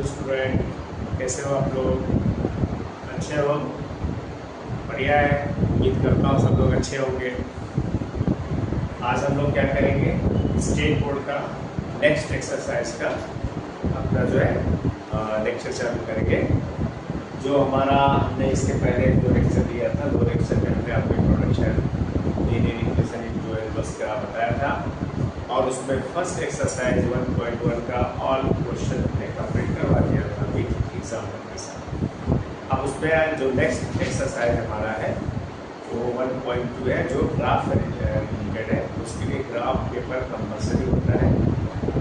Hello student, कैसे हो आप लोग? अच्छे हो? बढ़िया है। उम्मीद करता हूँ सब लोग अच्छे होंगे। आज हम लोग क्या करेंगे, स्टेट बोर्ड का नेक्स्ट एक्सरसाइज का अपना जो है लेक्चर चालू करेंगे। जो हमारा हमने इसके पहले 2 लेक्चर दिया था, 2 लेक्चर में हमने आपको इंट्रोडक्शन बस का बताया था और उसमें फर्स्ट एक्सरसाइज 1.1 का ऑल क्वेश्चन हमने कंप्लीट करवा दिया था अभी एग्जाम के साथ। अब उसमें जो नेक्स्ट एक्सरसाइज हमारा है वो 1.2 है, जो ग्राफ रिलेटेड है। उसके लिए ग्राफ पेपर कंपल्सरी होता है,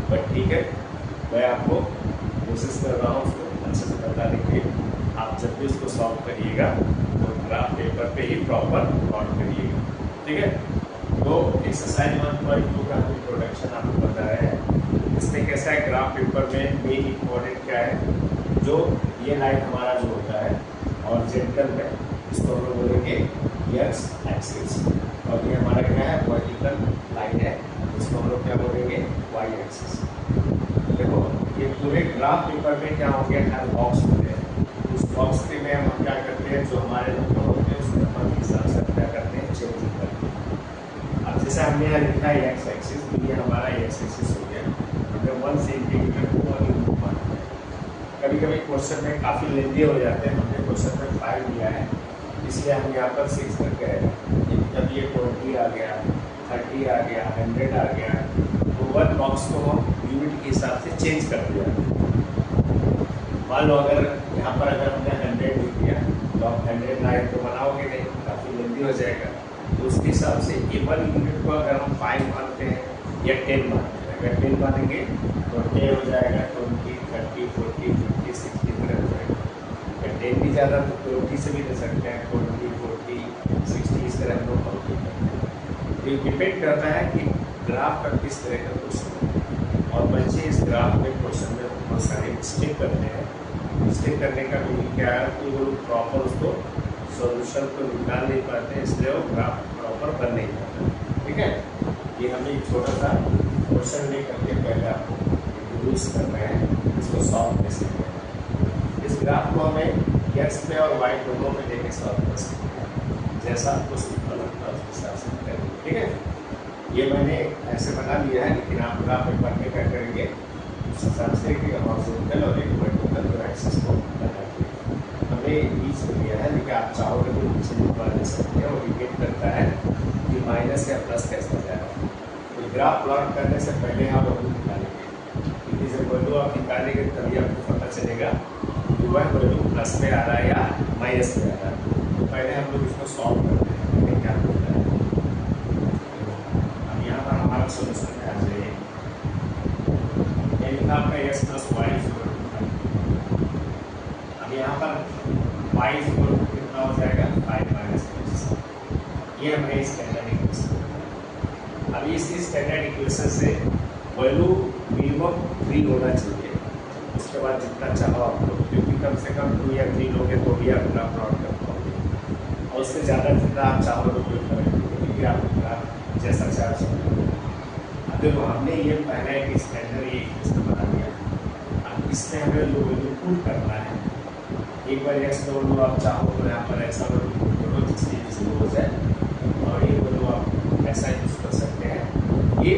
बट ठीक है, मैं आपको कोशिश कर रहा हूँ उसको अच्छे से बताने के लिए। आप जब भी उसको सॉल्व करिएगा तो ग्राफ पेपर पे ही प्रॉपर नोट करिएगा, ठीक है। तो एक्सरसाइज 1.2 का इंट्रोडक्शन आपको बता रहे हैं। इसमें कैसा है, ग्राफ पेपर में मेन इम्पोर्टेंट क्या है, जो ये लाइन हमारा जो होता है और जेंटल में इसको हम लोग बोलेंगे एक्स एक्सिस, और ये हमारा क्या है वर्टिकल लाइन है, इसको हम लोग क्या बोलेंगे वाई एक्सिस। देखो ये पूरे ग्राफ पेपर में क्या हो गया, हर बॉक्स होते हैं, उस बॉक्स के में हम क्या करते हैं, जो हमारे नंबर होते हैं उस नंबर के हिसाब से क्या करते हैं, चेंजिंग करते हैं। अब जैसे हमने यहाँ लिखा है एक्स एक्सिस, तो ये हमारा एक्स एक्सिस हो गया। हमने 1 सेंटीमीटर को यूनिट माना है। कभी कभी क्वेश्चन में काफ़ी लेंदी हो जाते हैं, हमने क्वेश्चन में 5 लिया है, इसलिए हम यहाँ पर 6 रख गए। जब ये 20 आ गया, 30 आ गया, 100 आ गया, तो 1 बॉक्स को हम यूनिट के हिसाब से चेंज कर दिया। मान लो अगर यहाँ पर अगर हमने 100 लिख दिया तो आप 100 लाइन तो बनाओगे नहीं, काफ़ी लेंदी हो जाएगा। तो उसके हिसाब से ये 1 यूनिट को अगर हम 5 मानते हैं या 10 मानते हैं, अगर 10 मानेंगे तो 10 हो जाएगा, 20, 30, 40, 50, 60 तरह हो जाएगा। अगर 10 भी ज़्यादा तो 20 से भी ले सकते हैं, 20, 40, 60 इस तरह हम लोग कंप्लीट करते हैं। तो ये डिपेंड करता है कि ग्राफ का किस तरह का क्वेश्चन है, और बच्चे इस ग्राफ में क्वेश्चन में बहुत सारे मिस्टेक करते हैं। मिस्टेक करने का मीनिंग क्या है कि वो प्रॉपर उसको सॉल्यूशन को निकाल नहीं पाते, इसलिए वो ग्राफ प्रॉपर बन नहीं पाता, ठीक है। ये हमें एक छोटा सा क्वेश्चन ले करके पहले आपको इंट्रोड्यूस कर रहे हैं, इसको सॉल्व कैसे करें। इस ग्राफ को हमें एक्स में और वाई दोनों में लेके सॉल्व कर सकते हैं, जैसा आपको सिंपल लगता है उस हिसाब से करेंगे, ठीक है। ये मैंने ऐसे बना लिया है, लेकिन आप ग्राफ पेपर में क्या करेंगे उस हिसाब से कि हॉरिजॉन्टल और एक वर्टिकल एक्सिस को बनाइए। हमने बीच में लिया है, लेकिन आप चाहोगे तो नीचे निकाल दे सकते हैं, और डिपेंड करता है कि माइनस या प्लस कैसे जाएगा। तो ग्राफ प्लॉट करने से पहले आप वैल्यू निकालेंगे, क्योंकि जब वैल्यू आप निकालेंगे तभी आपको पता चलेगा कि वह वैल्यू प्लस में आ रहा है या माइनस में आ रहा है। तो पहले हम लोग इसको सॉल्व करते हैं, हमें क्या मिलता है। अब यहाँ पर हमारा सोल्यूशन में आ जाइए, आपका x plus y equal to 5। अब यहाँ पर वाई इक्वल टू कितना हो जाएगा, 5 माइनस एक्स। ये हमारे स्टैंडर्ड इक्वेशन। अब इस स्टैंडर्ड इक्वेशन से वैल्यू मिनिमम 3 होना चाहिए, उसके बाद जितना चाहो आप लोग, क्योंकि कम से कम 2 या 3 लोगे तो भी आप ग्राफ प्लॉट कर पाओगे, और उससे ज़्यादा जितना आप चाहो तो कोई फर्क नहीं, क्योंकि आप ग्राफ जैसा चाह सकते हो। देखो हमने ये पहले एक स्टैंडर्ड ये इक्वेशन बना दिया, अब इसमें हमें जो वैल्यू पुट करना है, एक बार एक्स का वैल्यू आप चाहो तो यहाँ पर ऐसा वैल्यू पुट करो जिससे जीरो हो जाए, और ये वैल्यू आप ऐसा यूज कर सकते हैं। ये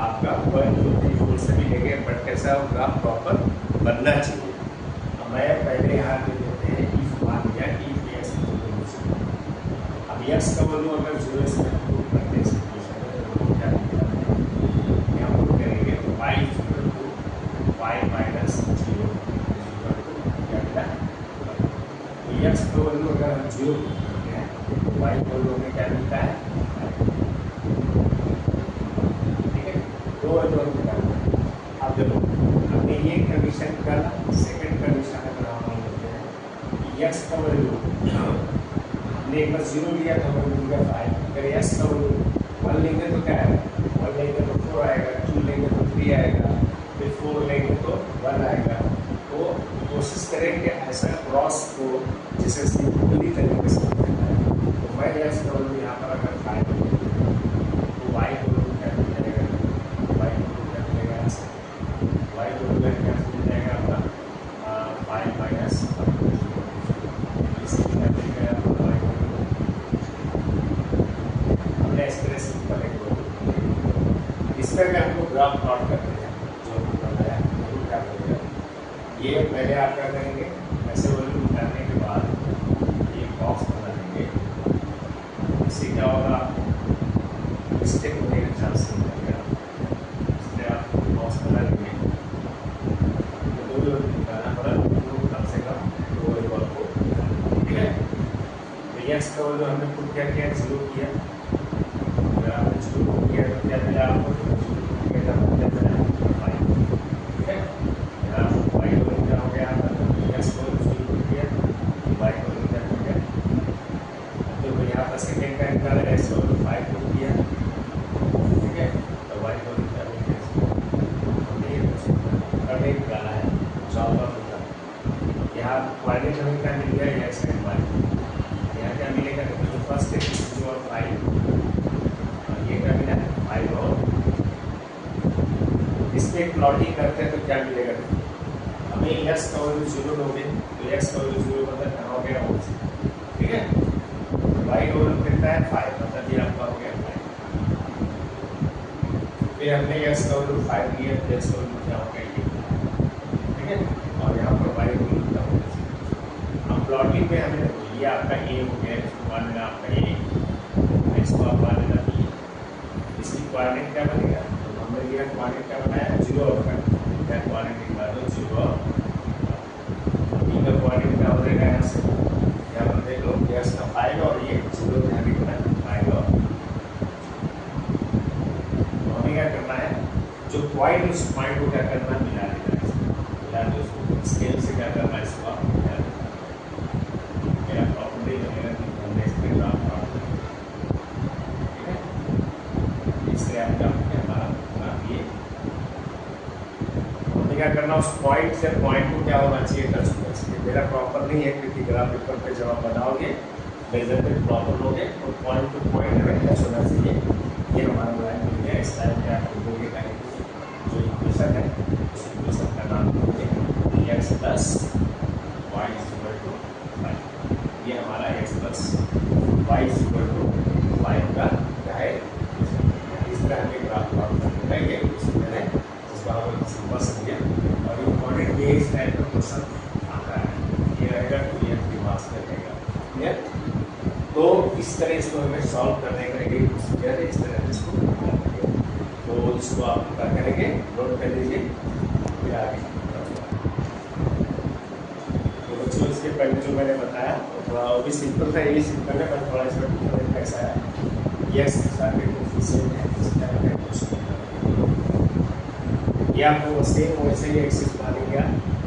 आपका 1, 2, 3, 4 से भी लेंगे, बट कैसा ग्राफ प्रॉपर बनना चाहिए। अब मैं पहले यहाँ पे देते हैं इफ मान लिया इफ एक्स इक्वल टू 0। अब एक्स का वैल्यू अगर 0 से पुट करते हैं y equal to y minus 0 equal to क्या मिला, एक्स का वैल्यू अगर हम 0 करते हैं तो y का वैल्यू हमें क्या मिलता है, ठीक है। 2 वैल्यू हमें निकालना है। अब देखो हमने ये कंडीशन निकाला, सेकंड कंडीशन अगर हम लेते हैं कि एक्स का वैल्यू हमने एक बार 0 लिया तो हमें मिल गया 5। अगर एक्स का वैल्यू 1 लेंगे तो क्या आएगा, 1 लेंगे तो 4 आएगा, 2 लेंगे तो 3 आएगा, फिर 4 लेंगे तो 1 आएगा। तो कोशिश करें कि ऐसा क्रॉस को जिसे सिंपली तरीके से करना है। तो मैं एक्स का वैल्यू यहाँ पर अगर 5 तो वाई का वैल्यू क्या मिल जाएगा, वाई का वैल्यू क्या मिलेगा, ऐसे वाई का वैल्यू क्या मिल जाएगा अपना तरह का हम लोग ग्राफ प्लॉट करते हैं जो हमने बनाया वो क्या करेगा, ये पहले आप क्या करेंगे, ऐसे वैल्यू निकालने के बाद ये बॉक्स बना देंगे, इससे क्या होगा, मिस्टेक होने का चांस नहीं रहेगा, इसलिए आप बॉक्स बना लेंगे तो दो जो निकालना पड़ा तो कम से कम दो रिकॉर्ड को, ठीक है। तो यस का वैल्यू हमने खुद क्या किया, जीरो किया, अगर आपने जीरो किया तो क्या मिला आपको, सेकेंड का निकाला एक्स और 5 को किया, ठीक है। तो वाई को हमने निकाला है, चौथा होता है यहाँ कोऑर्डिनेट हमें क्या मिल गया, एक्स एंड वाई, यहाँ क्या मिलेगा, तो फर्स्ट है 2 और 5, ये क्या मिला 5 और, इसमें प्लॉटिंग करते हैं तो क्या मिलेगा, हमें एक्स का वैल्यू 0 लोगे तो एक्स का वैल्यू 0 मतलब कहाँ हो गया, ठीक है। वाई का वैल्यू कितना है 5, मतलब ये आपका हो गया 5, फिर हमने एक्स का वैल्यू 5 लिया तो एक्स का वैल्यू क्या हो गया ये, ठीक है, और यहाँ पर वाई का वैल्यू क्या हो गया, हम प्लॉटिंग में हमें ये आपका ए हो गया, इसको मान लेना आपका ए, इसको आप मान लेना बी, इसकी कोऑर्डिनेट क्या बनेगा, तो हमने ये कोऑर्डिनेट क्या बनाया 0 और क्या कोऑर्डिनेट निकाल दो 0 और बी का कोऑर्डिनेट क्या हो जाएगा, यहाँ से यहाँ पर देख लो एक्स का 5 और ये 0 यहाँ भी बना 5 और, तो हमें क्या करना है, जो पॉइंट उस पॉइंट को क्या करना, मिला देना, मिला दो उसको स्केल से क्या करना, इसको आप मिला देना, मेरा प्रॉपर्टी बनेगा कि हमने इस पर ग्राफ प्लॉट किया, ठीक है। इससे आपका हमारा ग्राफ ये हमें क्या करना, उस पॉइंट से पॉइंट को क्या होना चाहिए, टच होना चाहिए, मेरा प्रॉपर नहीं है क्योंकि ग्राफ पेपर पे जब आप बनाओगे मेजरमेंट प्रॉपर लोगे और पॉइंट टू पॉइंट हमें टच होना चाहिए, ये हमारा लाइन मिल गया। इस टाइम पे आप लिखोगे जो इक्वेशन है उस इक्वेशन का नाम लिखोगे x plus y equal to 5, ये हमारा x plus y equal to 5 का क्या है, इस तरह हमें ग्राफ प्लॉट करना है, ये मैंने जिसको हम सिंपल समझे, और इम्पोर्टेंट ये इस टाइप का क्वेश्चन आता है, ये रहेगा तो ये दिमाग में रहेगा, क्लियर। तो इस तरह इसको हमें सॉल्व करने का एक प्रोसीजर है, इस तरह इसको करेंगे, तो इसको आप क्या करेंगे, नोट कर लीजिए, फिर आगे तो बच्चों इसके पहले जो मैंने बताया तो थोड़ा वो भी सिंपल था, यही सिंपल है, पर थोड़ा इसमें कैसा है यस ये आपको सेम वैसे ही एक्सिस मानेगा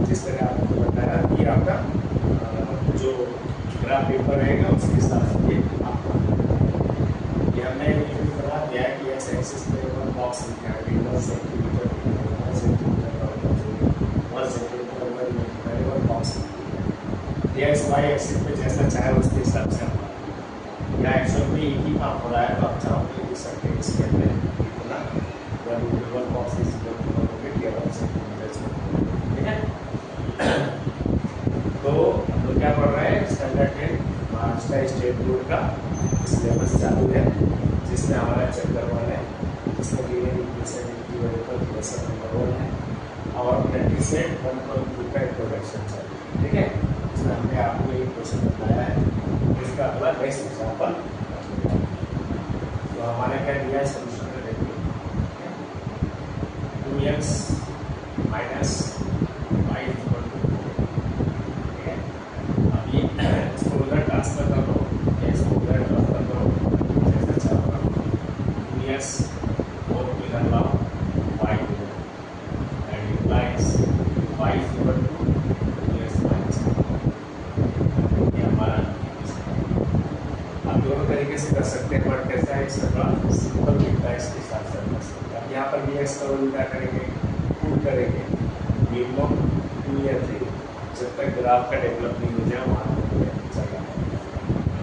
जिस तरह आपको बताया कि आपका जो ग्राफ पेपर रहेगा उसके हिसाब से आपको ये हमने बना दिया है कि एक्स एक्सिस पे वन बॉक्स लिखा है 1 centimetre 1 centimetre one box, x y axis पे जैसा चाहे उसके हिसाब से आप या एक्चुअल में एक ही काम हो रहा है तो आप चाहोगे लिख सकते हैं इसके अंदर इतना वन बॉक्स इज ठीक है। तो हम लोग क्या पढ़ रहे हैं, स्टैंडर्ड 10 महाराष्ट्र स्टेट बोर्ड का सिलेबस चालू है जिसमें हमारा चैप्टर 1 है, जिसमें लीनियर इक्वेशन क्वेश्चन नंबर 1 है और प्रैक्टिस सेट 1.2 का इंट्रोडक्शन चाहिए, ठीक है। इसमें हमने आपको एक क्वेश्चन बताया है, इसका अगला नेक्स्ट एग्जाम्पल तो हमारे क्या दिया है सोल्यूशन में देखिए 2x minus Y equal to, ठीक है। अब ये इसको उधर ट्रांसफर कर दो, इसको उधर ट्रांसफर करो जैसा चाहो, 2x और इधर लाओ y and implies y equal to 2x minus, ये हमारा आप दोनों तरीके से कर सकते हैं, बट कैसा है इसका सिंपल दिखता है इसके साथ साथ कर सकते हैं। अब यहाँ पर भी एक्स का वैल्यू क्या करेंगे, पुट करेंगे मिनिमम 2 या 3 जब तक ग्राफ का डेवलप नहीं हो जाए वहाँ चला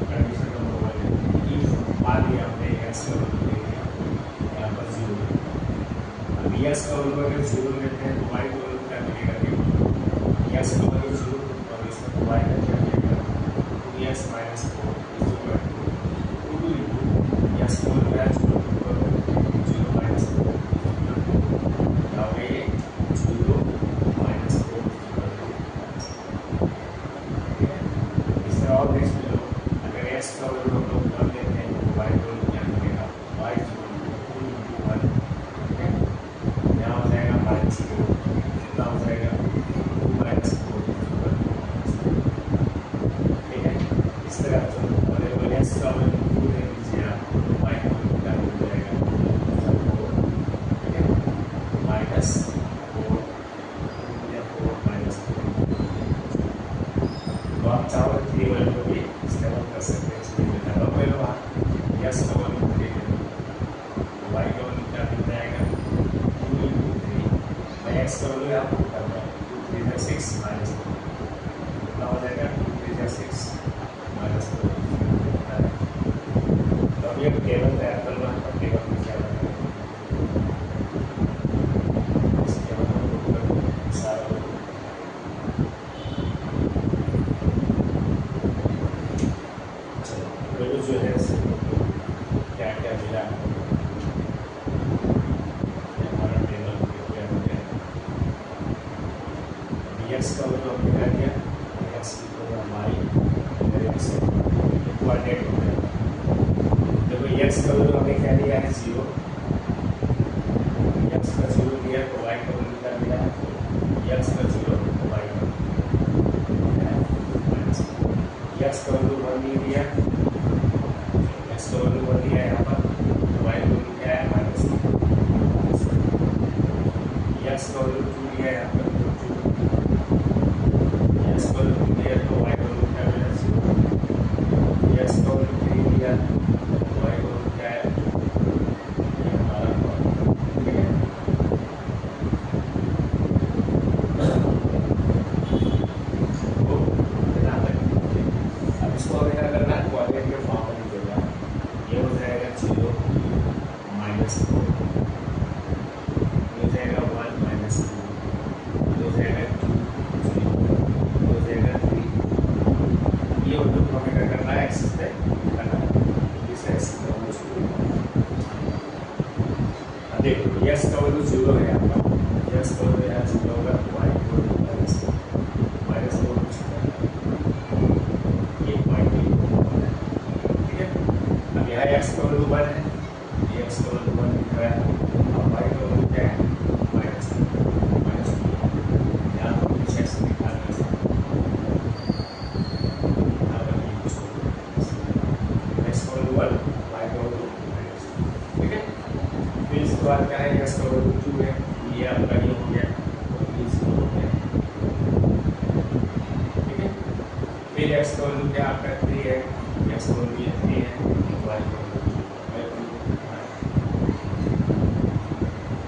कंडीशन नंबर 1 मान लिया हमने एक्स का वैल्यू ले लिया यहाँ पर 0, अब एक्स का वैल्यू अगर 0 लेते हैं तो वाई का वैल्यू क्या मिलेगा, एक्स का वैल्यू 0 और इसमें वाई का क्या मिलेगा 2x माइनस 4 2 x को वैल्यू 0 माइनस 4 3 जा 6 माइनस कितना हो जाएगा 3 जा 6 माइनस 4। तो अब ये टेबल तैयार करना है, टेबल में क्या बनाएंगे इस टेबल में सारा चलो जो है क्या क्या मिला हमारा टेबल क्या हो गया एक्स का वैल्यू हमने क्या दिया एक्स इक्वल हमारी कोऑर्डिनेट हो गया। देखो एक्स का वैल्यू हमने क्या दिया है 0, एक्स का 0 दिया तो वाई का वैल्यू क्या मिला है एक्स का 0 वाई का माइनस एक्स का वैल्यू 1 नहीं दिया, एक्स का वैल्यू 1 दिया है यहाँ पर तो वाई का वैल्यू क्या है माइनस एक्स का वैल्यू 2 दिया है यहाँ पर एक्स का वैल्यू 2 दिया तो वाई का वैल्यू क्या मिला 0, एक्स का वैल्यू 3 दिया तो वाई का वैल्यू क्या है ये हमारा ठीक है। तो ध्यान रखें अब इसको हमें क्या करना है कोऑर्डिनेट के फॉर्म में लिखेगा, ये हो जाएगा 0 माइनस 4 हो जाएगा 1 माइनस 2 हो जाएगा 2 0 हो जाएगा 3। ये वैल्यू को हमें क्या करना है एक्सिस पे करना है इस एक्सिस पे हम उसको देखो एक्स का वैल्यू 0 है यहाँ पर एक्स का वैल्यू यहाँ 0 होगा वाई को माइनस 4 ये पॉइंट ठीक है। अब यहाँ एक्स का वैल्यू 1 है, ये एक्स का वैल्यू 1 दिख रहा है और वाई का वैल्यू क्या है माइनस 2 यहाँ पर कुछ एक्स निकाल रहे हैं यहाँ पर एक्स का वैल्यू 1 वाई का वैल्यू माइनस 2 ठीक है। फिर इसके बाद क्या है एक्स का वैल्यू 2 है, ये आपका ये हो गया तो ये 0 हो गया ठीक है। फिर एक्स का वैल्यू क्या आपका 3 है, एक्स का वैल्यू ये 3 है वाई का वैल्यू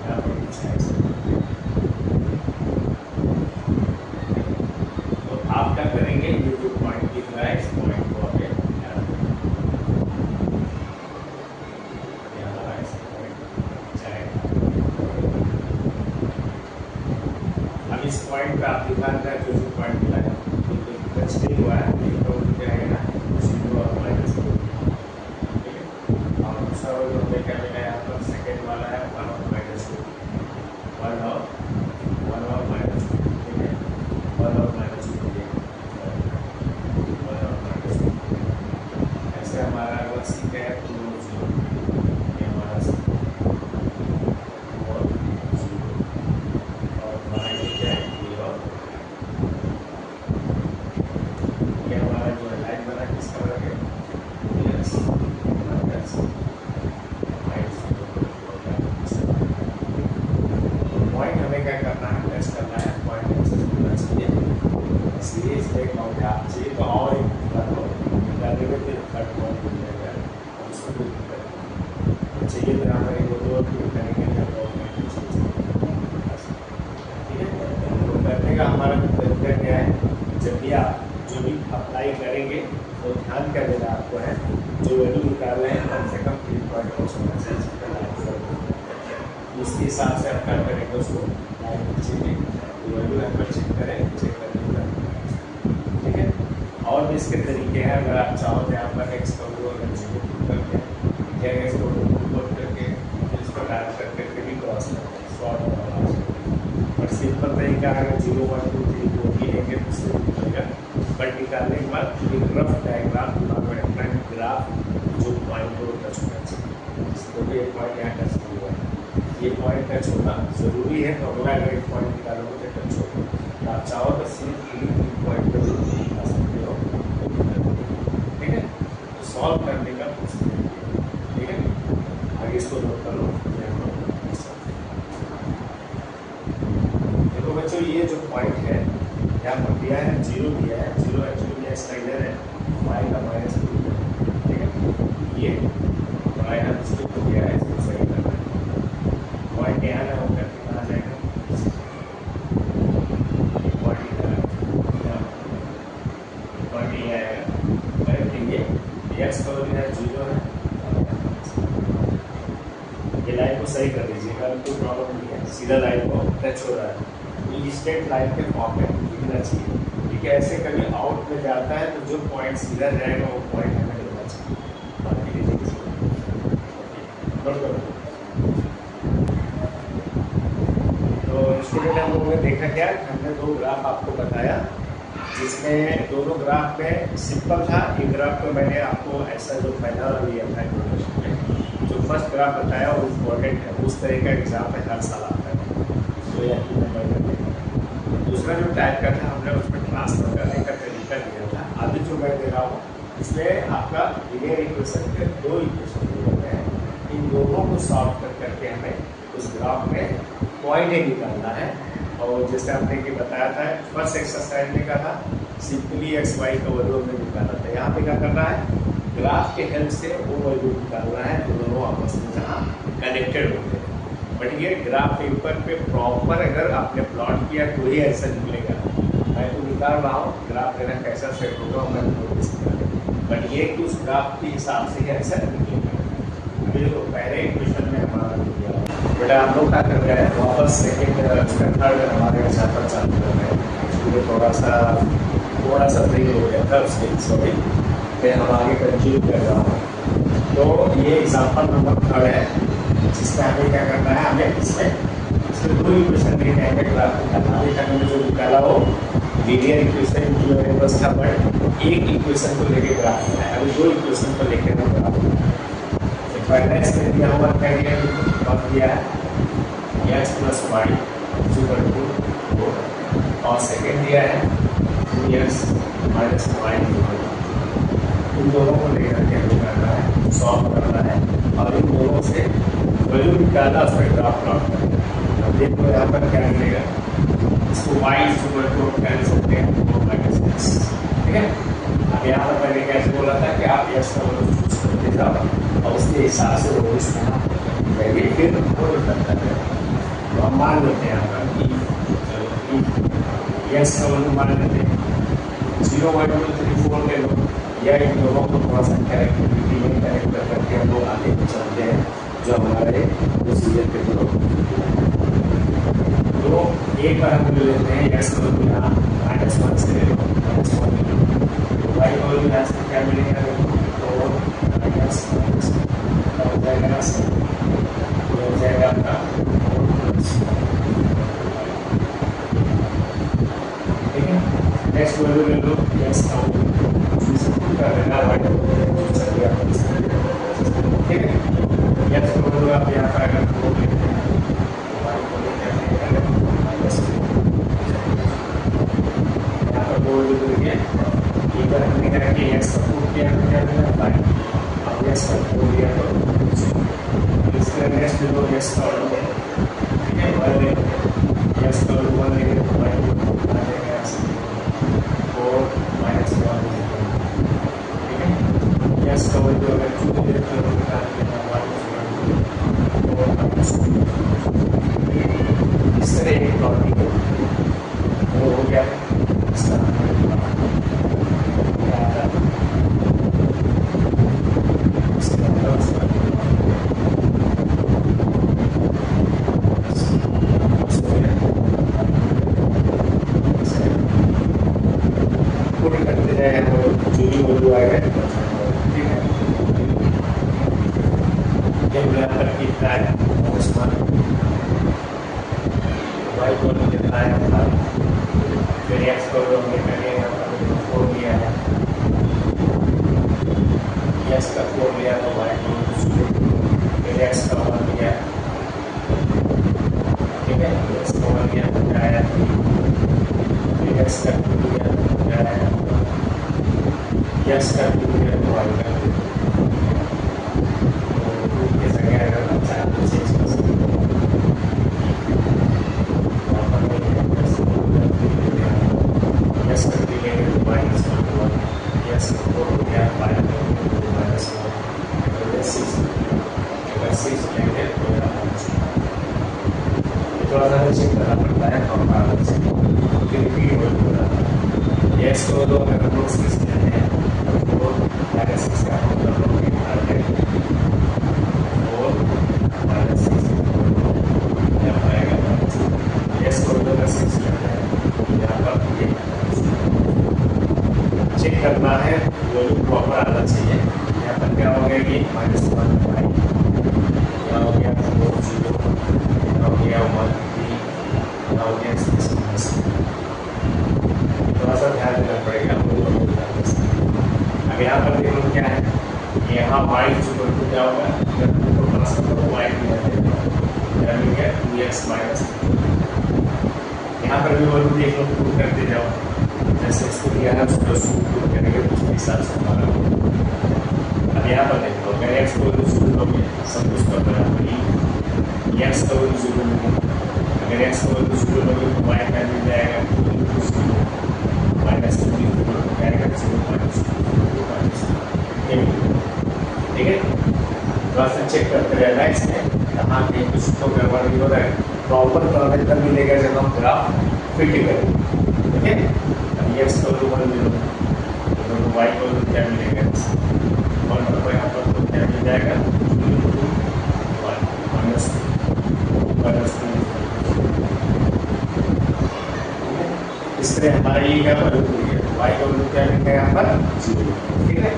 यहाँ पर कुछ है तो आप क्या करेंगे ये जो पॉइंट दिख रहा है इस पॉइंट को आप इस पॉइंट पे आप दिखा रहे हैं जो पॉइंट मिला है टच नहीं हुआ है तो क्या है ना 0 और माइनस 2 ठीक है। और दूसरा वैल्यू हमें क्या मिला है यहाँ पर सेकेंड वाला है 1 और माइनस 2 1 और माइनस 2 ठीक है 1 और माइनस 2 1 और माइनस 2 ऐसे हमारा अगर सीख है 2 0 ये हमारा पॉइंट हमें क्या करना है टच करना है पॉइंट एक्सेस होना चाहिए इसलिए इस पर काउंट आप चाहिए तो और एक निकालने में फिर थर्ड पॉइंट मिल जाएगा उसको भी चाहिए तो यहाँ पर एक दो करेंगे ठीक है। तो करने का हमारा तरीका क्या है जब भी आप जो भी अप्लाई करेंगे तो ध्यान क्या देना आपको है जो वैल्यू निकाल रहे हैं कम से कम 3 पॉइंट होना चाहिए इसके हिसाब से आप क्या करेंगे उसको लाइन खींचेंगे वैल्यू यहाँ पर चेक करें चेक करने ठीक है। और भी इसके तरीके हैं अगर आप चाहो तो यहाँ पर एक्स का वैल्यू अगर 0 करके क्या एक्स को पुट करके इसको डायल करके भी क्रॉस करके शॉर्ट और सिंपल तरीका है 0 1 2 3 4 भी लेंगे तो उससे निकलेगा बट निकालने के बाद एक रफ डायग्राम ग्राफ जो पॉइंट को टच होना चाहिए इसको भी एक पॉइंट यहाँ टच नहीं हुआ है ये पॉइंट टच होना जरूरी है तो अगला अगर एक पॉइंट निकालोगे तो टच होगा तो आप चाहो तो सिर्फ 3 पॉइंट पर निकाल सकते हो ठीक है। तो सॉल्व करने का ठीक है आगे इसको नोट कर लो। देखो बच्चों ये जो पॉइंट है यहाँ पर दिया है 0 दिया है 0 एक्चुअली ये स्लाइडर है वाई का माइनस 2 ठीक है। ये वाई यहाँ स्टिक दिया है इसको सही करना है पॉइंट यहाँ ना होकर कहाँ जाएगा सीधा लाइन को टच हो रहा है, ये स्ट्रेट लाइन के फॉर्म में लिखना चाहिए। ठीक है, ऐसे कभी आउट में जाता है तो जो पॉइंट सीधा जाएगा वो पॉइंट हमें लेना चाहिए। बाकी नोट करो। तो स्टूडेंट हम लोगों ने देखा क्या, हमने दो ग्राफ आपको बताया जिसमें दोनों ग्राफ में सिंपल था। एक ग्राफ को मैंने आपको ऐसा जो पहला लिया था इंट्रोडक्शन में, जो फर्स्ट ग्राफ बताया वो इम्पोर्टेंट है, उस तरह का एग्जाम में हर साल आता है, तो या दूसरा जो टाइप का था हमने उसमें ट्रांसफर करने का तरीका दिया था। अभी जो मैं दे रहा हूँ इसमें आपका लीनियर इक्वेशन के दो इक्वेशन दिए होते हैं, इन दोनों को सॉल्व कर करके हमें उस ग्राफ में पॉइंट निकालना है। और जैसे आपने कि बताया था फर्स्ट एक्सरसाइज में कहा था सिंपली एक्स वाई का वैल्यू में निकालना था, यहाँ पे क्या करना है, ग्राफ के हेल्प से वो वैल्यू निकालना है जो दोनों आपस में जहाँ कनेक्टेड होते हैं। बट ये ग्राफ पेपर पे प्रॉपर अगर आपने प्लॉट किया तो ही ऐसा निकलेगा। मैं तो निकाल रहा हूँ ग्राफ मेरा कैसा सेट होगा मैं नोटिस करूँ, बट ये कि उस ग्राफ के हिसाब से ही ऐसा निकलेगा। अभी देखो पहले क्वेश्चन में हमारा बेटा हम लोग क्या कर रहे हैं, वापस सेकेंड थर्ड हमारे एग्जाम्पल चालू कर रहे हैं। इसलिए थोड़ा सा ब्रेक हो गया था उसके सॉरी, फिर हम आगे कंटिन्यू कर रहा हूँ। तो ये एग्जाम्पल नंबर थर्ड है जिसमें हमें क्या करना है, हमें इसमें दो इक्वेशन लेके आएंगे ग्राफ निकालना। अभी तक हमने जो निकाला वो लीनियर इक्वेशन जो वेरिएबल्स था, बट एक इक्वेशन को लेके ग्राफ बनाया, अभी दो इक्वेशन को लेकर हम ग्राफ बनाए। पहला इसमें दिया हुआ क्या दिया है x plus y equal to 4 और सेकेंड दिया है 2x माइनस वाई। इन दोनों को लेकर के हमें करना है, सॉल्व करना है और इन दोनों से वैल्यू निकालना, उसमें ग्राफ प्लॉट करना। अब देखो यहाँ पर क्या मिलेगा, इसको y इक्वल टू कह सकते हैं 4 माइनस x। ठीक है, अब यहाँ पर मैंने कैसे बोला था कि आप x का वैल्यू चूज करते जाओ और उसके हिसाब से वो इसमें करिए, फिर वो करता है। तो हम मान लेते हैं यहाँ पर यस का वैल्यू मान लेते हैं 0.34 ले लो, या इन दोनों को थोड़ा सा कैरेक्टरिस्टिक में करेक्ट कर करके हम लोग आगे चलते हैं जो हमारे प्रोसीजर के थ्रू। तो एक बार हम ले लेते हैं यस का वैल्यू यहाँ -1 से ले लो, -1 ले लो, तो वाई का वैल्यू यहाँ से क्या मिलेगा, तो माइनस हो जाएगा ना सर, हो जाएगा आपका 4+। ठीक है, नेक्स्ट वैल्यू ले लो यस का कर देना वाई। ठीक है, यस का वैल्यू आप यहाँ पर अगर 4 लेते हैं तो वाई को लेकर माइनस यहाँ पर 2 वैल्यू लेंगे। एक बार हमने कहा कि यस का 4 किया तो क्या मिला 5, अब यस का 4 लिया तो इसका नेक्स्ट ले लो यस का वैल्यू। ठीक है, वाई यस का वैल्यू 1 लेंगे तो वाई आ जाएगा 4 माइनस 1। ठीक है, यस का वैल्यू अगर 2 ले तो निकाल देना वाई 4 माइनस 2। इस तरह एक प्लॉटिंग वो हो गया इसका करते जाए तो जो भी वैल्यू आएगा। ठीक है, ये यहाँ पर कितना है वाई को कितना है, फिर एक्स को हमने करके 4 लिया है, एक्स का 4 लिया तो वाई को फिर एक्स का 1 लिया। ठीक है, एक्स का 1 लिया तो क्या आया, फिर एक्स का 2 लिया तो क्या आया, यस का 2 लिया तो वाई का 2 के जगह अगर हम चाहें तो चेंज कर सकते हैं। यस का 3 लेंगे तो माइनस 1, यस का 4 हो गया माइनस 1, अगर 6 लेंगे तो थोड़ा सा चेक करना पड़ता है कंपाउंड से, फिर रिपीट हो रहा है। यस को दो अगर नोट्स किस लेते हैं तो -6 का मतलब लोग निकाल देंगे 4 -6 क्या आएगा होना है वैल्यू प्रॉपर आना चाहिए। यहाँ पर क्या हो गया कि -1 यहाँ हो गया 4 0, यहाँ हो गया 1 3, यहाँ हो गया 6 थोड़ा सा ध्यान देना पड़ेगा। अब यहाँ पर देखो क्या है, यहाँ y क्या होगा, y दिया 2x माइनस। यहाँ पर भी वैल्यू देख लो, प्रूव करते जाओ, जैसे इसको दिया है उसको प्रूव करेंगे उसके हिसाब से हमारा। अब यहाँ पर देख लो, अगर x को 0 लोगे सब कुछ कर रहा है, x को 0 लोगे, अगर x को 0 लोगे तो y का मिल जाएगा माइनस 2 जाएगा 0 ठीक है। थोड़ा सा चेक करते रहना इसमें कहाँ पे कुछ तो गड़बड़ नहीं हो रहा है, प्रॉपर पैरामीटर मिलेगा जब हम ग्राफ फिट करें। ठीक है, अब x को 1 मिलो तो y को क्या मिलेगा, 1 पर यहाँ पर तो क्या मिल जाएगा माइनस 2। इस तरह हमारा ये क्या वैल्यू है, y का वैल्यू क्या मिलेगा यहाँ पर 0। ठीक है,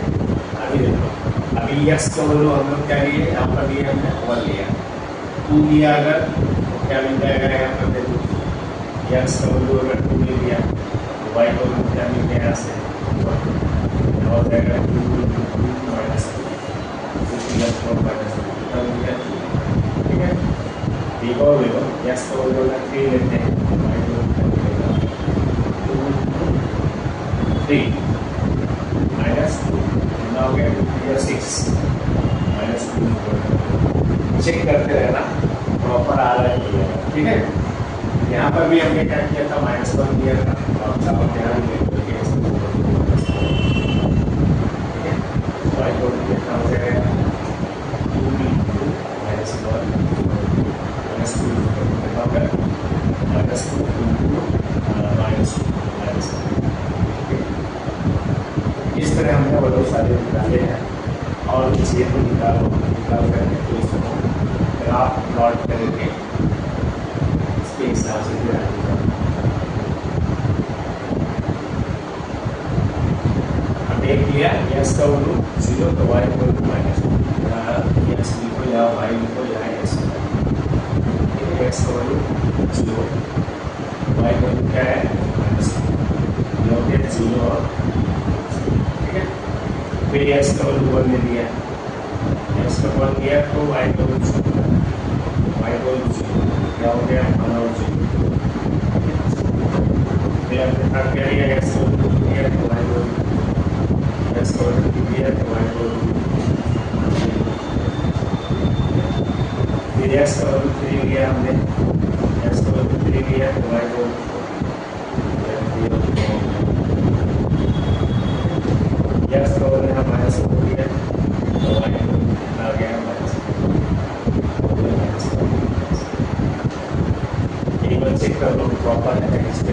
अभी देखो, अभी x का वैल्यू हम लोग क्या लिए, यहाँ पर लिए हमने 1 लिया, 2 लिया अगर तो क्या मिल जाएगा यहाँ पर देखो, x का वैल्यू अगर 2 ले लिया तो y का वैल्यू क्या मिल गया यहाँ से 1 हो जाएगा 2 माइनस 2। ठीक है, एक और ले लो, x का वैल्यू अगर 3 लेते हैं तो y का वैल्यू क्या मिलेगा 2 3 माइनस 2 हो गया 6 माइनस 2। चेक करते रहना प्रॉपर आ रहा है। ठीक है, यहाँ पर भी हमने क्या किया था, -1 दिया था, तो आप चाहो ध्यान दें ठीक है, y को कितना हो जाएगा 2 माइनस 1 माइनस 2 माइनस 2 माइनस 2। इस तरह हमने वैल्यू सारे निकाले हैं और इसे को निकाल करके तो इसको ग्राफ प्लॉट करके इसके हिसाब से भी अब एक लिया x का वैल्यू 0 तो y को माइनस x लिखो या y लिखो या x का वैल्यू 0, y का वैल्यू क्या है माइनस 0 और फिर x का वैल्यू 1 ले लिया, x का 1 लिया तो y का वैल्यू क्या हो गया 1 और 0। फिर हमने क्या लिया, x का वैल्यू लिया तो y का वैल्यू x का वैल्यू लिया तो y का वैल्यू, फिर x का वैल्यू 3 लिया हमने, x का वैल्यू 3 लिया तो y का वैल्यू x का वैल्यू यहाँ माइनस 4 लिया तो y आ गया माइनस। एक बार चेक कर लो प्रॉपर है इसके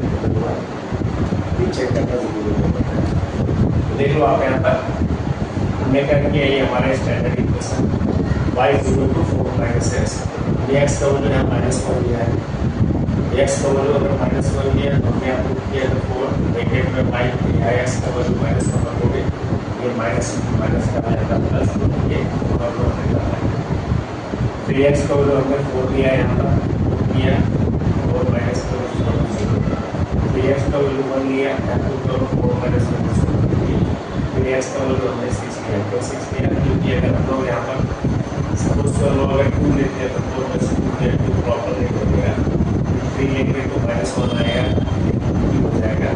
चेक करना जरूरी है। तो देख लो आप यहाँ पर हमने कर किया, ये हमारा standard equation y = 4 minus x, ये x का वैल्यू यहाँ -1 लिया है, x का वैल्यू अगर -1 लिया तो हमने यहाँ पर किया तो 4 ब्रैकेट में y x का वैल्यू -1 रखोगे, ये माइनस का आएगा प्लस ये फिर x का वैल्यू हमने 4 लिया है, यहाँ पर किया 4 माइनस फिर x का वैल्यू 1 लिया, यहाँ पर 4 माइनस फिर x का वैल्यू हमने 6 लिया, तो 6 लिया क्योंकि अगर हम लोग यहाँ पर सपोज कर लो अगर 2 लेते हैं तो 4 में से 2 लिया तो प्रॉपर नहीं बनेगा, 3 लेंगे तो -1 आएगा हो जाएगा,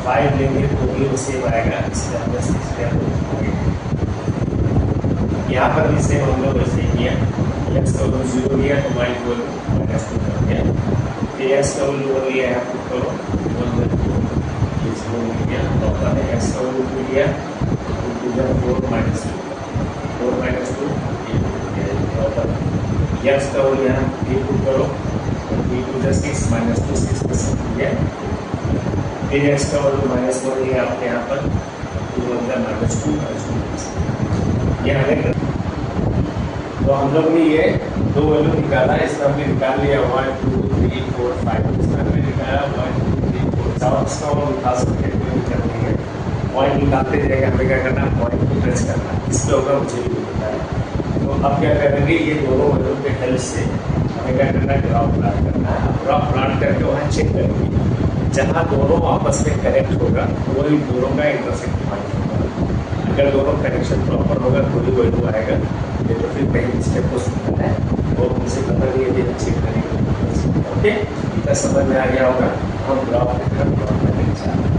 5 लेंगे तो भी सेम आएगा, इसलिए हमने 6 लिया तो यहाँ पर भी सेम हम लोग ऐसे किया, x का वैल्यू 0 लिया तो y को -2 कर दिया, फिर x का वैल्यू 1 लिया यहाँ पर करो 1 इसको लिया तो अपने x का वैल्यू 2 लिया तो 4 माइनस 2 x का वैल्यू यहाँ पुट करो 6 माइनस 2 6 पर सब लिया, फिर x का वैल्यू -1 लिया आपने यहाँ पर 2 -2 ये हमें तो हम लोग ने ये 2 वैल्यू निकाला, इसमें हमने निकाल लिया 1 2 3 4 5, इसमें हमने निकाला 1 2 3 4 7 का और निकाल सकते हैं, कोई दिक्कत नहीं है। पॉइंट निकालते जाएगा, हमें क्या करना है, पॉइंट को टच करना है। इस पे होगा मुझे भी पता है। तो अब क्या करेंगे, ये दोनों वैल्यू के हेल्प से हमें क्या करना है, ग्राफ प्लॉट करना है। ग्राफ प्लॉट करके वहाँ चेक करेंगे, जहाँ दोनों आपस में कनेक्ट होगा वही दोनों का इंटरसेक्ट पॉइंट होगा। अगर दोनों कनेक्शन प्रॉपर होगा तो ही वैल्यू आएगा, ये तो फिर कहीं स्टेप हो सकता है और मुझे पता नहीं है, चेक करेंगे। ओके, इतना समझ में आ गया होगा। हम ग्राफ देखकर प्लॉट करने चाहते हैं।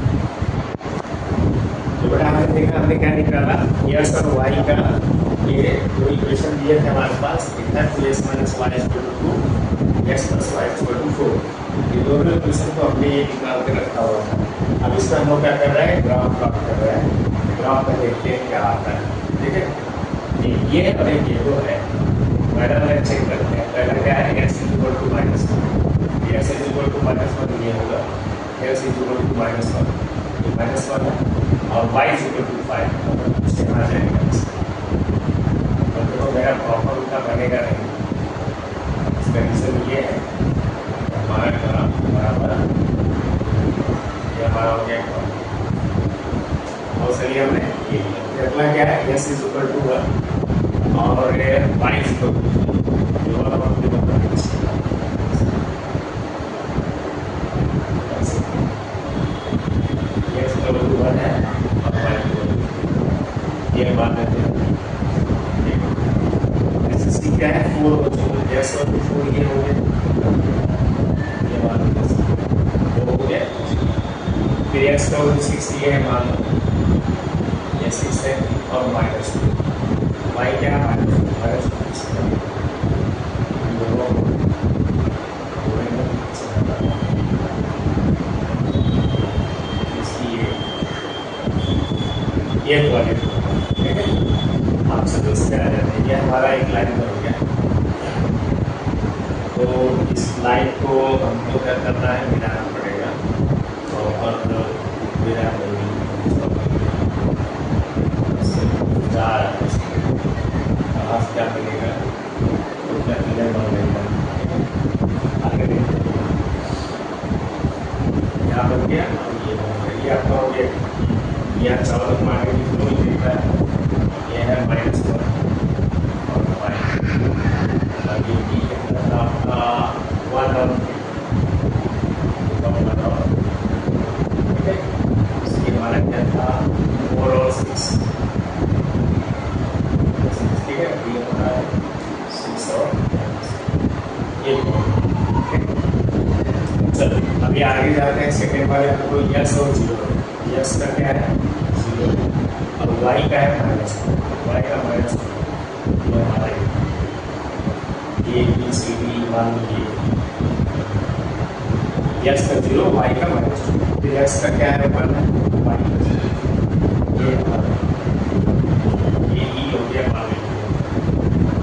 तो बेटा हमने देखा, हमने क्या निकाला, एक्स और वाई का ये दो इक्वेशन दिए थे हमारे पास, एक था 2x - y = 2, x + y = 4। ये दोनों इक्वेशन को हमने ये निकाल के रखा हुआ था। अब इसमें हम लोग क्या कर रहे हैं, ग्राफ प्लॉट कर रहे हैं। ग्राफ में देखते हैं क्या आता है, ठीक है। ये और एक ये दो है, पहला मैं चेक करते हैं। पहला क्या है, x = -1, x = -1 ये होगा, x = -1, ये -1 है, और y = 5 इससे आ जाएगा। तो मेरा प्रॉपर उतना बनेगा नहीं। इसका रीजन ये है, हमारा ग्राफ बराबर ये हमारा हो गया ग्राफ। और चलिए हमने ये अगला क्या है, s = 1 और y = 2 है और y ये मान लेते हैं। एसएससी क्या है, 4 हो चुके, s और 4 ये हो गए, ये मान लो 2 हो गया। फिर x का 6 ये है, मान लो ये 6 है और -2, y क्या है, -2 ये वाले, ठीक है। आप सब इसमें आ जाते हैं। ये हमारा एक लाइन हो गया। तो इस लाइन को हमको क्या करना है, मिलाना पड़ेगा। और मिला क्या मिलेगा, तो क्या मिलेगा, आगे देखते हैं। यहाँ हो गया और ये हो गया, ये आपका हो गया। यह 14 मार्केट में देता है, यह है -1 और y, और ये भी आपका 1 और 3, ठीक है। इसलिए हमारा क्या था, 4 और 6, ठीक है। ये होता है 6 और ये, चलो अभी आगे जाते हैं। सेकेंड वाले आपको यस और 0, यस का क्या है 0 और y का है -1, y का -1 ये हमारा A B C D मान लीजिए, यस का 0, y का -2, फिर x का क्या है 1 है, y का 0, ये हमारा ये E हो गया मान लीजिए।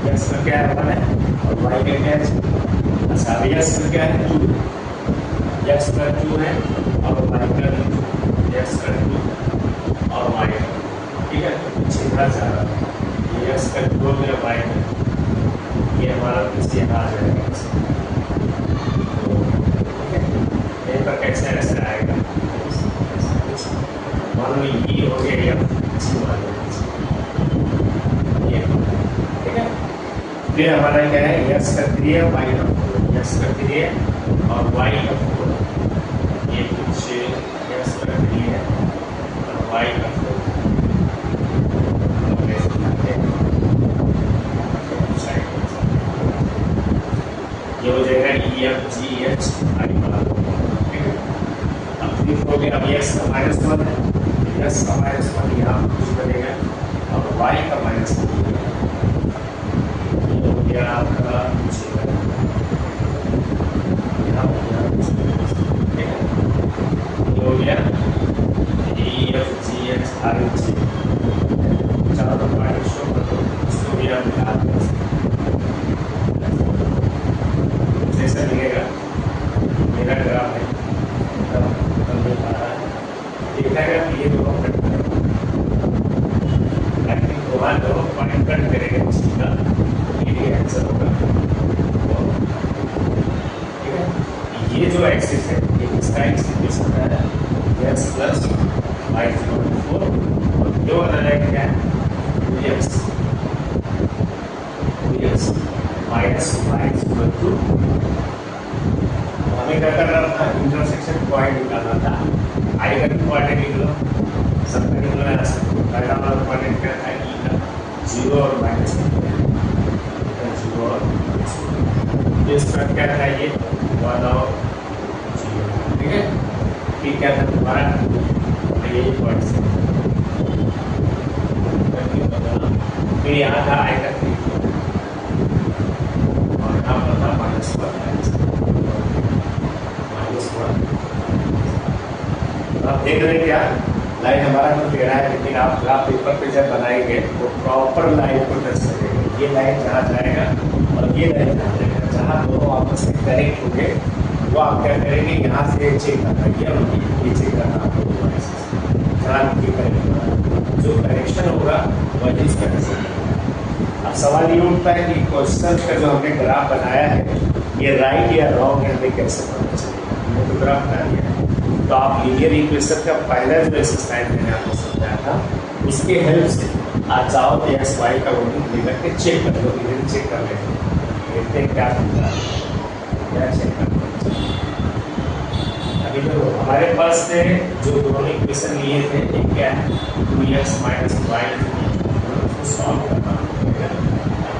यस का क्या है 1 है और y का क्या है, अच्छा यस का क्या है 2, यस का 2 है और y का 2, यस का 2 और y का, ठीक है। छिपा जा रहा है, ये यस का 2 में y का, ये हमारा पीछे आ जाएगा, ठीक है। यहीं पर कैसे ऐसे आएगा, मान लो ये हो गया, ये ठीक है। फिर हमारा क्या है, यस का 3 है, y का 4, यस का 3 है और y का 4, ये कुछ यस का 3 है और y का 4, ये हो जाएगा EFGH I वाला, ठीक है। अब 3 हो गया। अब यस का -1 है, यस का -1 यहाँ कुछ बनेगा और y का -1 ये हो गया आपका कुछ यहाँ हो गया, ठीक है। ये हो गया EFGH I चारों पॉइंट शो कर दो, इसको भी आप निकाल दो, जैसा मिलेगा। मेरा ग्राफ है देखा गया कि ये दोनों कट करेगा, वहाँ दोनों पॉइंट कट करेगा, इसका ये आंसर होगा, ठीक है। ये जो एक्सिस है, ये इसका एक्सिस है, यस प्लस y/4 और जो बनाना है क्या है 2x माइनस y/2। हमें क्या करना था, इंटरसेक्शन पॉइंट निकालना था। आई का कोऑर्डिनेट निकलो, सबका निकलना है। पहला वाला कोऑर्डिनेट क्या था, ई का 0 और -2, 0 और -2। इसका क्या था, ये 1 और 0, ठीक है। फिर क्या था तुम्हारा, यही पॉइंट से फिर यहाँ था आई का 3 और यहाँ पर था -1। आप देख रहे हैं क्या, लाइन हमारा तो टेढ़ा है, लेकिन आप ग्राफ पेपर पे जब बनाएंगे तो प्रॉपर लाइन को टच करेंगे। ये लाइन जहाँ जाएगा और ये लाइन जहाँ जाएगा, जहाँ दोनों आपस में कनेक्ट होंगे वो आप क्या करेंगे, यहाँ से चेक करना, ये चेक करना आपको जहाँ ये कनेक्ट होगा, जो कनेक्शन होगा वही इस कनेक्शन होगा। अब सवाल ये उठता है कि क्वेश्चन का जो हमने ग्राफ बनाया है ये राइट या रॉन्ग है, हमें कैसे पता चलेगा। हमने तो ग्राफ बना दिया है, तो आप लीनियर इक्वेशन का पहला जो एक्सरसाइज मैंने आपको समझाया था उसके हेल्प से आप चाहो तो एक्स वाई का वैल्यू लेकर के चेक कर लो, इधर चेक कर लेते देखते हैं क्या होता है, क्या चेक कर लो। अभी जो हमारे पास से जो दोनों इक्वेशन लिए थे, एक क्या है 2x - y, उसको सॉल्व करना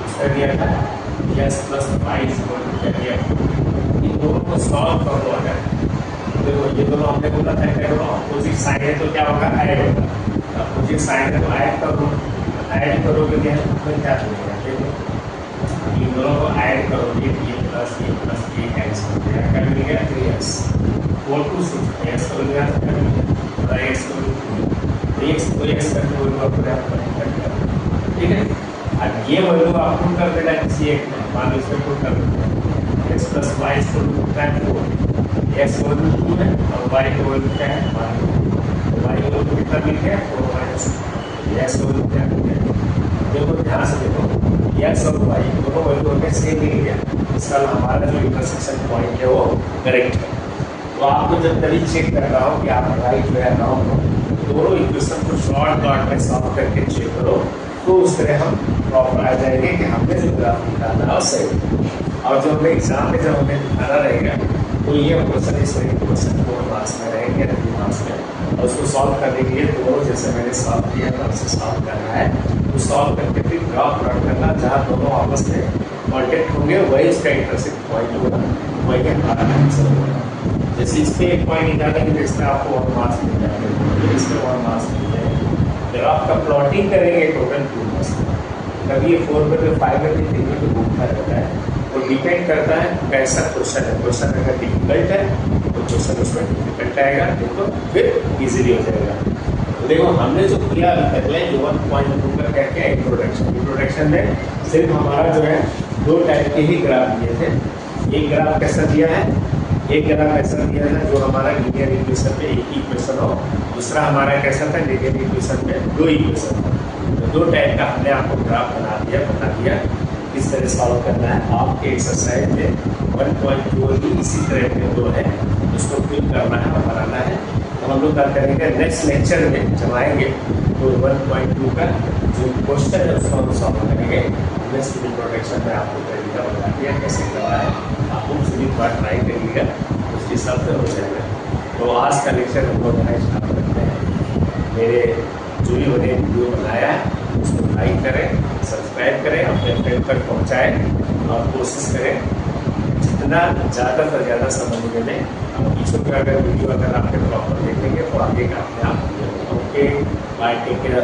उसका दिया था x + y क्या दिया, इन दोनों को सॉल्व कर लो। अगर देखो ये दोनों हमने बोला था क्या, दोनों अपोजिट साइड है तो क्या होगा, ऐड होगा। अपोजिट साइड है तो ऐड कर लो, ऐड करोगे क्या क्या होगा, देखो इन दोनों को ऐड करोगे, ये प्लस ये x क्या मिल गया 3x 4 2 6 x को लिया क्या मिल गया और x को x करके वो अपने आप कर दिया, ठीक है। अब ये वैल्यू आप पुट कर देना किसी एक में, मान लो इसमें पुट कर देना x + y को पुट कर दो, x को 2 है और y को क्या है 1, तो y को कितना मिल गया 4 - x को क्या मिल गया। देखो ध्यान से देखो, x और y दोनों वैल्यू हमें सेम मिल गया, इसका हमारा जो इंटरसेक्शन पॉइंट है वो करेक्ट है। तो आपको जब कभी चेक कर रहा हो कि आप राइट हो या रॉन्ग हो, दोनों इक्वेशन को शॉर्टकट में सॉल्व करके चेक करो, तो उस तरह हम प्रॉपर आ जाएंगे कि हमने जो ग्राफ निकाला है सही। और जो हमें एग्जाम में जब हमें दिखाना रहेगा तो ये क्वेश्चन इस तरह के क्वेश्चन 4 मार्क्स में रहेंगे, 3 मार्क्स में, और उसको सॉल्व करने के लिए दोनों जैसे मैंने सॉल्व किया था उससे सॉल्व करना है, तो सॉल्व करके फिर ग्राफ प्लॉट करना, जहाँ दोनों आपस में कॉन्टेक्ट होंगे वही इसका इंटरसेक्ट पॉइंट होगा, वही हमारा आंसर होगा। जैसे इस पर एक पॉइंट निकालेंगे तो इसमें आपको 1 मार्क्स मिल जाएंगे, इसमें 1 मार्क्स मिल जाएंगे। ग्राफ का प्लॉटिंग करेंगे टोटल 2 मार्क्स, कभी ये 4 में तो 5 में भी 3 में तो घूमता रहता है, वो डिपेंड करता है कैसा क्वेश्चन है। क्वेश्चन अगर डिफिकल्ट है तो क्वेश्चन उसमें डिफिकल्ट आएगा, देखो फिर इजीली हो जाएगा। तो देखो हमने जो किया पहले जो 1.2 का क्या क्या इंट्रोडक्शन में सिर्फ हमारा जो है 2 टाइप के ही ग्राफ दिए थे। एक ग्राफ कैसा दिया है, एक ग्राफ ऐसा दिया था जो हमारा लीनियर इक्वेशन में एक ही इक्वेशन हो, दूसरा हमारा कैसा था लीनियर इक्वेशन में 2 इक्वेशन हो। तो 2 टाइप का हमने आपको ग्राफ बता दिया किस तरह सॉल्व करना है। आपके एक्सरसाइज में 1.2 भी इसी तरह के 2 है, उसको फिल करना है और बनाना है। तो हम लोग क्या करेंगे नेक्स्ट लेक्चर में जब आएंगे तो 1.2 का जो क्वेश्चन है उसको हम सॉल्व करेंगे। नेक्स्ट इंट्रोडक्शन में आपको तरीका बता दिया कैसे करना है, आप उसकी बार ट्राई करिएगा, उसके हिसाब से हो जाएगा। तो आज का लेक्चर हम लोग स्टार्ट करते हैं। मेरे जो भी मैंने वीडियो बनाया है उसको लाइक करें, सब्सक्राइब करें, अपने फ्रेंड तक पहुँचाएँ और कोशिश करें जितना ज़्यादा से ज़्यादा समझने में। पीछे का अगर वीडियो अगर आपके प्रॉपर देखेंगे तो आगे का अपने आप ओके बाय टेक केयर।